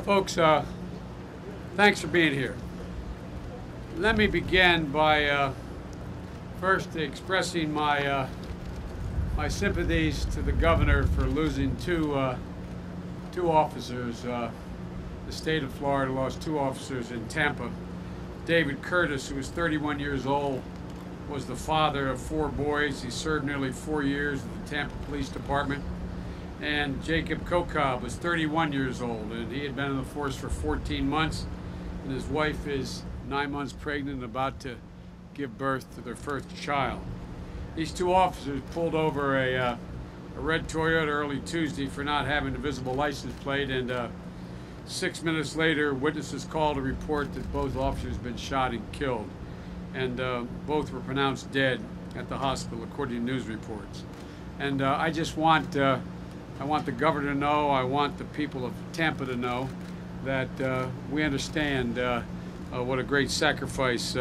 Folks, thanks for being here. Let me begin by first expressing my sympathies to the governor for losing two officers. The state of Florida lost two officers in Tampa. David Curtis, who was 31 years old, was the father of four boys. He served nearly 4 years at the Tampa Police Department. And Jacob Kokob was 31 years old, and he had been in the force for 14 months, and his wife is 9 months pregnant and about to give birth to their first child. These two officers pulled over a red Toyota early Tuesday for not having a visible license plate, and 6 minutes later, witnesses called to report that both officers had been shot and killed, and both were pronounced dead at the hospital, according to news reports. And I just want I want the governor to know, I want the people of Tampa to know that we understand what a great sacrifice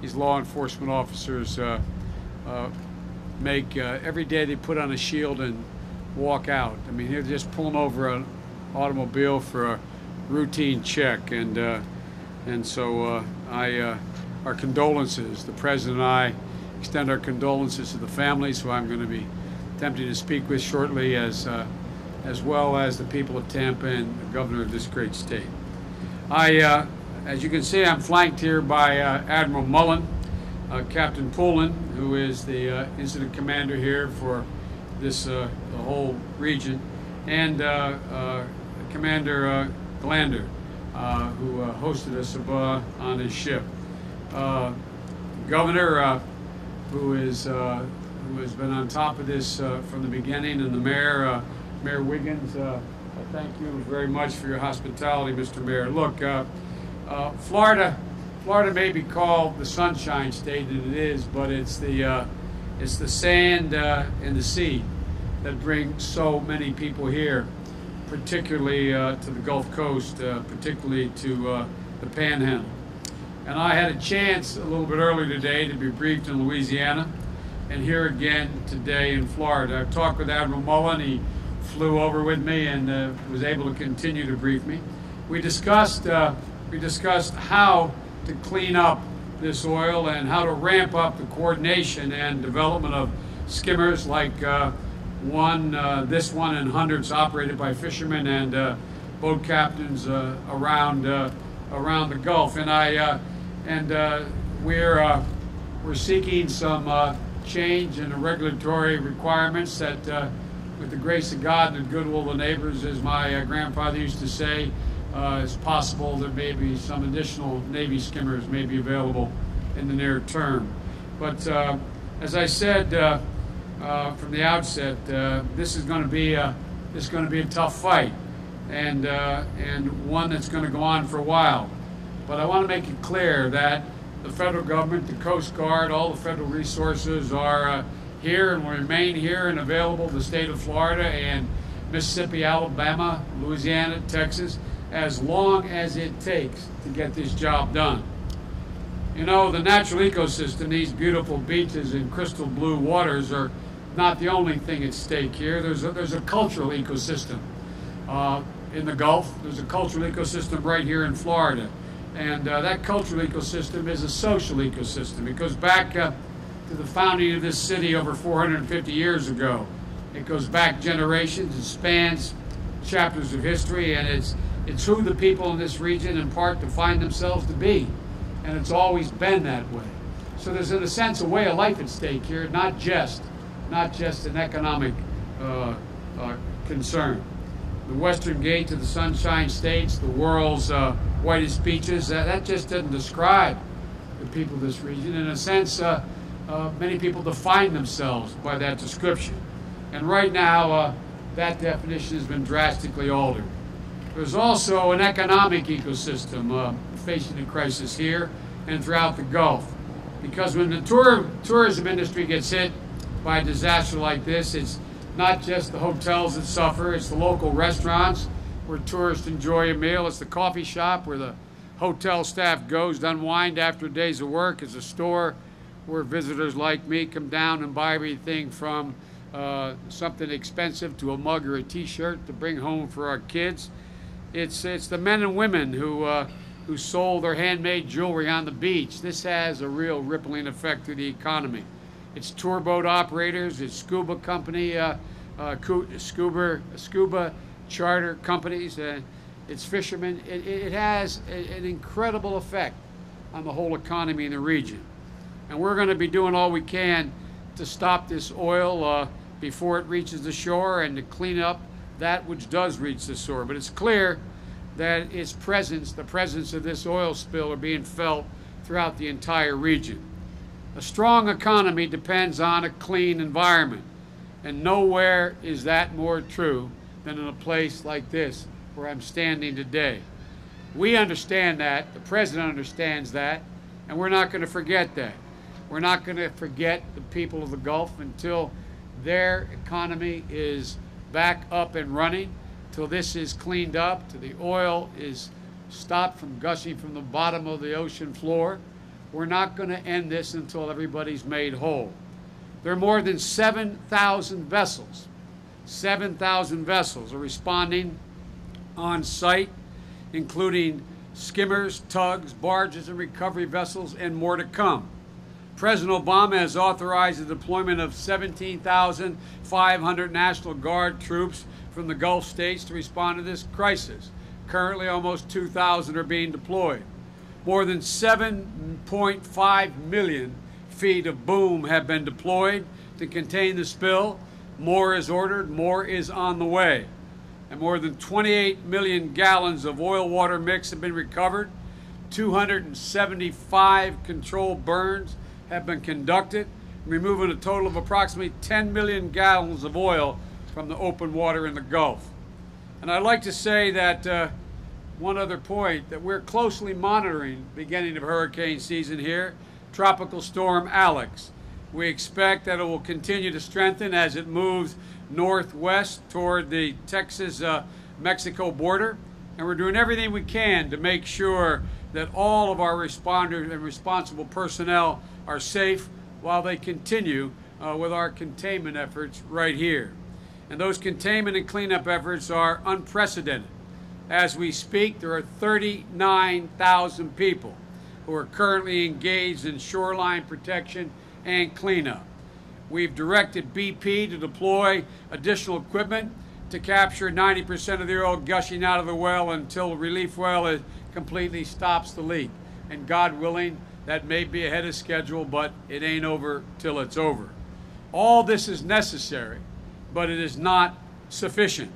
these law enforcement officers make every day. They put on a shield and walk out. I mean, they're just pulling over an automobile for a routine check, and so our condolences. The president and I extend our condolences to the families, who I'm going to be attempting to speak with shortly, as well as the people of Tampa and the governor of this great state. As you can see, I'm flanked here by Admiral Mullen, Captain Poulin, who is the incident commander here for this the whole region, and Commander Glander, who hosted us on his ship. Governor, who has been on top of this from the beginning, and the mayor, Mayor Wiggins. I thank you very much for your hospitality, Mr. Mayor. Look, Florida may be called the Sunshine State, and it is, but it's the sand and the sea that bring so many people here, particularly to the Gulf Coast, particularly to the Panhandle. And I had a chance a little bit earlier today to be briefed in Louisiana, and here again today in Florida. I've talked with Admiral Mullen. He flew over with me and was able to continue to brief me. We discussed how to clean up this oil and how to ramp up the coordination and development of skimmers like this one and hundreds operated by fishermen and boat captains around the Gulf. And we're seeking some change in the regulatory requirements that, with the grace of God and the goodwill of the neighbors, as my grandfather used to say, it's possible that maybe some additional Navy skimmers may be available in the near term. But as I said from the outset, this is going to be a tough fight, and one that's going to go on for a while. But I want to make it clear that the federal government, the Coast Guard, all the federal resources are here and will remain here and available to the state of Florida and Mississippi, Alabama, Louisiana, Texas, as long as it takes to get this job done. You know, the natural ecosystem, these beautiful beaches and crystal blue waters, are not the only thing at stake here. There's a cultural ecosystem in the Gulf. There's a cultural ecosystem right here in Florida. And that cultural ecosystem is a social ecosystem. It goes back to the founding of this city over 450 years ago. It goes back generations. It spans chapters of history, and it's who the people in this region in part define themselves to be. And it's always been that way. So there's, in a sense, a way of life at stake here, not just an economic concern. The Western Gate to the Sunshine States, the world's whitest beaches, that just doesn't describe the people of this region. In a sense, many people define themselves by that description. And right now, that definition has been drastically altered. There's also an economic ecosystem facing a crisis here and throughout the Gulf. Because when the tourism industry gets hit by a disaster like this, it's not just the hotels that suffer, it's the local restaurants where tourists enjoy a meal. It's the coffee shop where the hotel staff goes to unwind after days of work. It's a store where visitors like me come down and buy everything from something expensive to a mug or a t-shirt to bring home for our kids. It's the men and women who sold their handmade jewelry on the beach. This has a real rippling effect through the economy. It's tour boat operators, it's scuba company, scuba charter companies, it's fishermen. It has an incredible effect on the whole economy in the region. And we're going to be doing all we can to stop this oil before it reaches the shore and to clean up that which does reach the shore. But it's clear that its presence, the presence of this oil spill, are being felt throughout the entire region. A strong economy depends on a clean environment, and nowhere is that more true than in a place like this where I'm standing today. We understand that, the President understands that, and we're not going to forget that. We're not going to forget the people of the Gulf until their economy is back up and running, till this is cleaned up, till the oil is stopped from gushing from the bottom of the ocean floor. We're not going to end this until everybody's made whole. There are more than 7,000 vessels. 7,000 vessels are responding on site, including skimmers, tugs, barges, and recovery vessels, and more to come. President Obama has authorized the deployment of 17,500 National Guard troops from the Gulf states to respond to this crisis. Currently, almost 2,000 are being deployed. More than 7.5 million feet of boom have been deployed to contain the spill. More is ordered, more is on the way. And more than 28 million gallons of oil-water mix have been recovered. 275 controlled burns have been conducted, removing a total of approximately 10 million gallons of oil from the open water in the Gulf. And I'd like to say that one other point, that we're closely monitoring the beginning of hurricane season here, Tropical Storm Alex. We expect that it will continue to strengthen as it moves northwest toward the Texas-Mexico border. And we're doing everything we can to make sure that all of our responders and responsible personnel are safe while they continue with our containment efforts right here. And those containment and cleanup efforts are unprecedented. As we speak, there are 39,000 people who are currently engaged in shoreline protection and cleanup. We've directed BP to deploy additional equipment to capture 90% of the oil gushing out of the well until the relief well completely stops the leak. And God willing, that may be ahead of schedule, but it ain't over till it's over. All this is necessary, but it is not sufficient.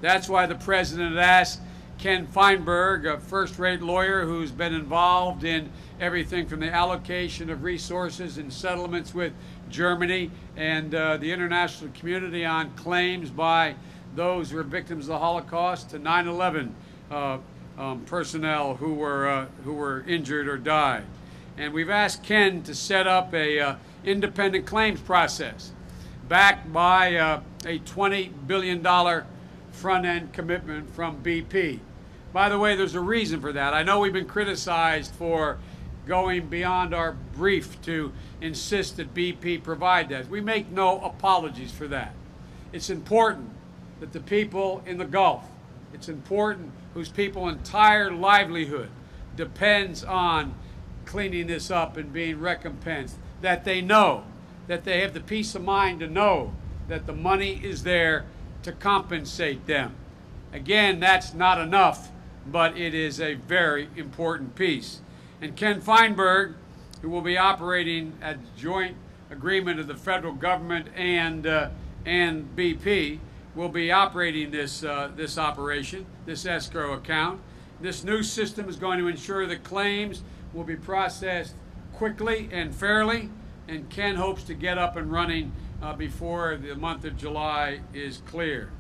That's why the President had asked Ken Feinberg, a first-rate lawyer who's been involved in everything from the allocation of resources and settlements with Germany and the international community on claims by those who were victims of the Holocaust to 9/11 personnel who were injured or died. And we've asked Ken to set up a independent claims process backed by a $20 billion front-end commitment from BP. By the way, there's a reason for that. I know we've been criticized for going beyond our brief to insist that BP provide that. We make no apologies for that. It's important that the people in the Gulf, it's important whose people's entire livelihood depends on cleaning this up and being recompensed, that they know, that they have the peace of mind to know that the money is there to compensate them. Again, that's not enough, but it is a very important piece. And Ken Feinberg, who will be operating at joint agreement of the federal government and BP, will be operating this operation, this escrow account. This new system is going to ensure that claims will be processed quickly and fairly, and Ken hopes to get up and running before the month of July is clear.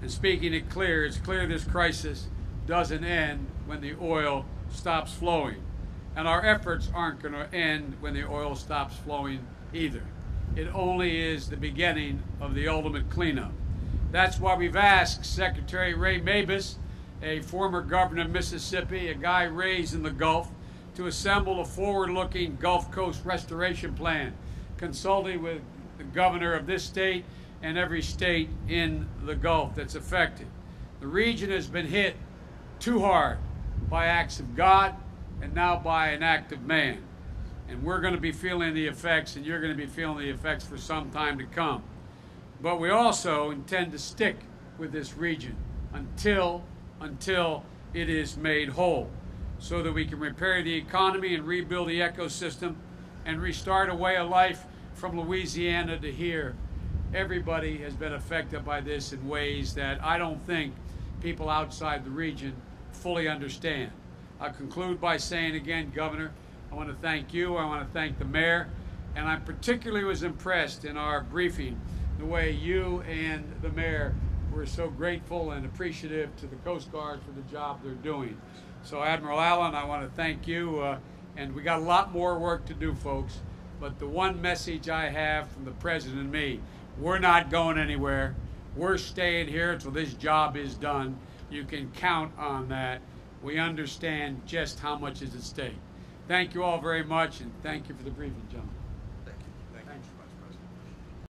And speaking it clear, it's clear this crisis doesn't end when the oil stops flowing. And our efforts aren't going to end when the oil stops flowing either. It only is the beginning of the ultimate cleanup. That's why we've asked Secretary Ray Mabus, a former governor of Mississippi, a guy raised in the Gulf, to assemble a forward-looking Gulf Coast restoration plan, consulting with the governor of this state and every state in the Gulf that's affected. The region has been hit too hard by acts of God and now by an act of man. And we're going to be feeling the effects, and you're going to be feeling the effects for some time to come. But we also intend to stick with this region until it is made whole, so that we can repair the economy and rebuild the ecosystem and restart a way of life from Louisiana to here. Everybody has been affected by this in ways that I don't think people outside the region fully understand. I'll conclude by saying again, Governor, I want to thank you, I want to thank the mayor, and I particularly was impressed in our briefing the way you and the mayor were so grateful and appreciative to the Coast Guard for the job they're doing. So Admiral Allen, I want to thank you, and we got a lot more work to do, folks, but the one message I have from the President and me, we're not going anywhere. We're staying here until this job is done. You can count on that. We understand just how much is at stake. Thank you all very much, and thank you for the briefing, gentlemen.